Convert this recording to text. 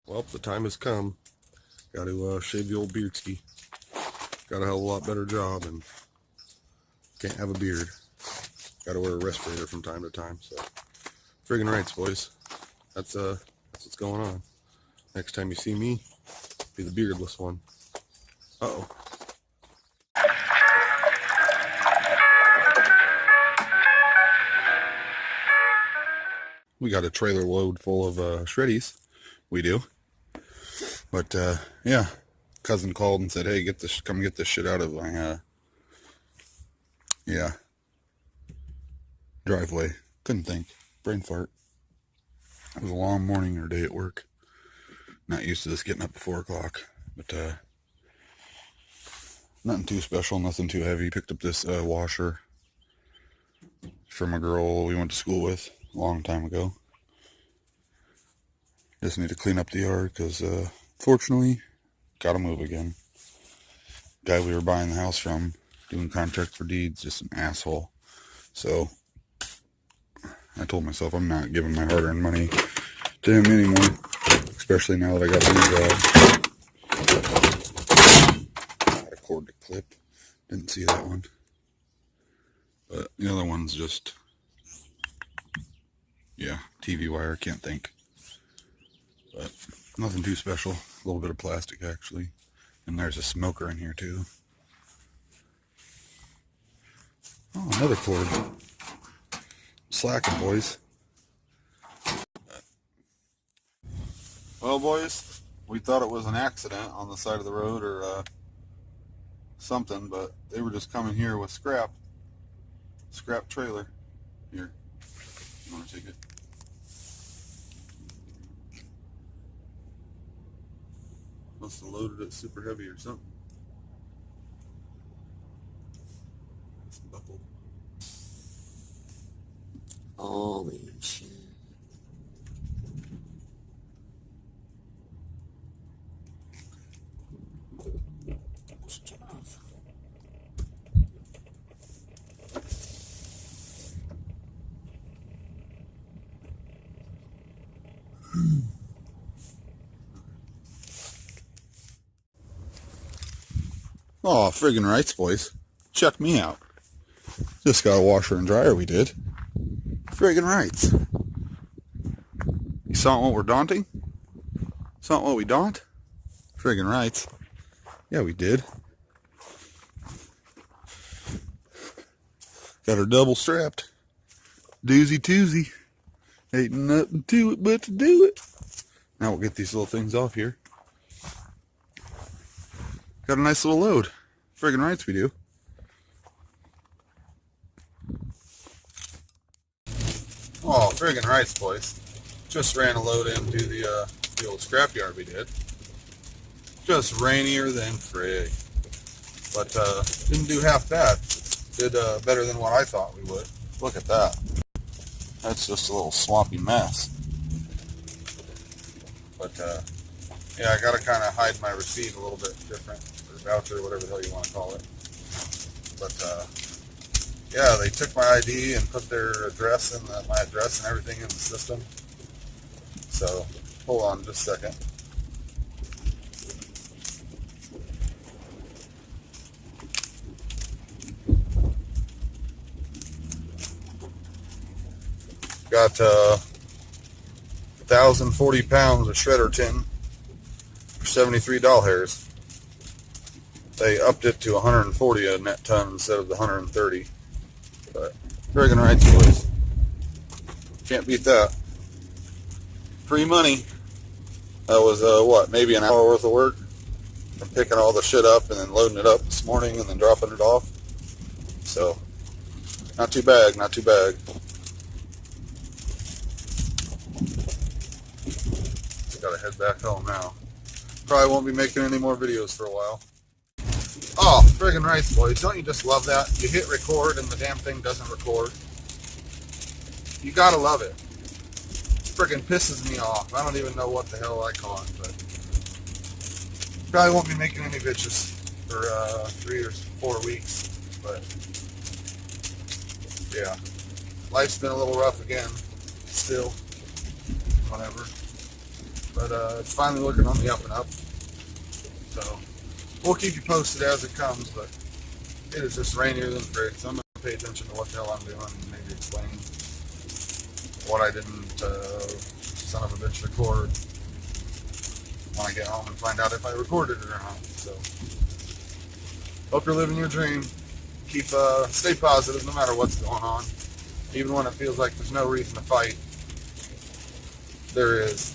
Well, the time has come. Got to shave the old beard ski. Got a hell of a lot better job and can't have a beard. Got to wear a respirator from time to time. So, friggin' rights, boys. That's what's going on. Next time you see me, be the beardless one. Uh-oh. We got a trailer load full of shreddies. We do. But yeah, cousin called and said, "Hey, come get this shit out of my driveway." Couldn't think. Brain fart. It was a long morning or day at work. Not used to this getting up at 4 o'clock, but nothing too special, nothing too heavy. Picked up this washer from a girl we went to school with a long time ago. Just need to clean up the yard because fortunately, gotta move again. Guy we were buying the house from, doing contract for deeds, just an asshole. So I told myself I'm not giving my hard-earned money to him anymore, especially now that I got a new job. Got a cord to clip. Didn't see that one. But the other one's just, yeah, TV wire, can't think. But nothing too special. A little bit of plastic, actually. And there's a smoker in here, too. Oh, another cord. Slacking, boys. Well, boys, we thought it was an accident on the side of the road or something, but they were just coming here with scrap trailer. Here, you want to take it? Must have loaded it super heavy or something. It's buckled. Holy shit. Shut off. Oh, friggin' rights, boys. Check me out. Just got a washer and dryer we did. Friggin' rights. You saw what we're daunting? Saw what we daunt? Friggin' rights. Yeah, we did. Got her double strapped. Doozy toozy. Ain't nothing to it but to do it. Now we'll get these little things off here. Got a nice little load. Friggin' rights we do. Oh, friggin' rights, boys. Just ran a load into the old scrapyard we did. Just rainier than frig. But didn't do half bad. Did better than what I thought we would. Look at that. That's just a little sloppy mess. But yeah, I gotta kind of hide my receipt a little bit different, or voucher, whatever the hell you want to call it. But yeah, they took my ID and put their address and my address and everything in the system. So hold on just a second. Got 1,040 pounds of shredder tin for 73 doll hairs. They upped it to 140 a net ton instead of the 130. But friggin' rights, boys. Can't beat that. Free money. That was what, maybe an hour worth of work from picking all the shit up and then loading it up this morning and then dropping it off. So not too bad, not too bad. Gotta head back home now. Probably won't be making any more videos for a while. Oh, friggin' rights, boys. Don't you just love that? You hit record and the damn thing doesn't record. You gotta love it. Friggin' pisses me off. I don't even know what the hell I call it, but probably won't be making any bitches for 3 or 4 weeks. But yeah, life's been a little rough again. Still, whatever. But it's finally looking on the up and up. So we'll keep you posted as it comes, but it is just rainier than afraid. So I'm going to pay attention to what the hell I'm doing and maybe explain what I didn't, son of a bitch, record when I get home and find out if I recorded it or not. So hope you're living your dream. Stay positive no matter what's going on. Even when it feels like there's no reason to fight, there is.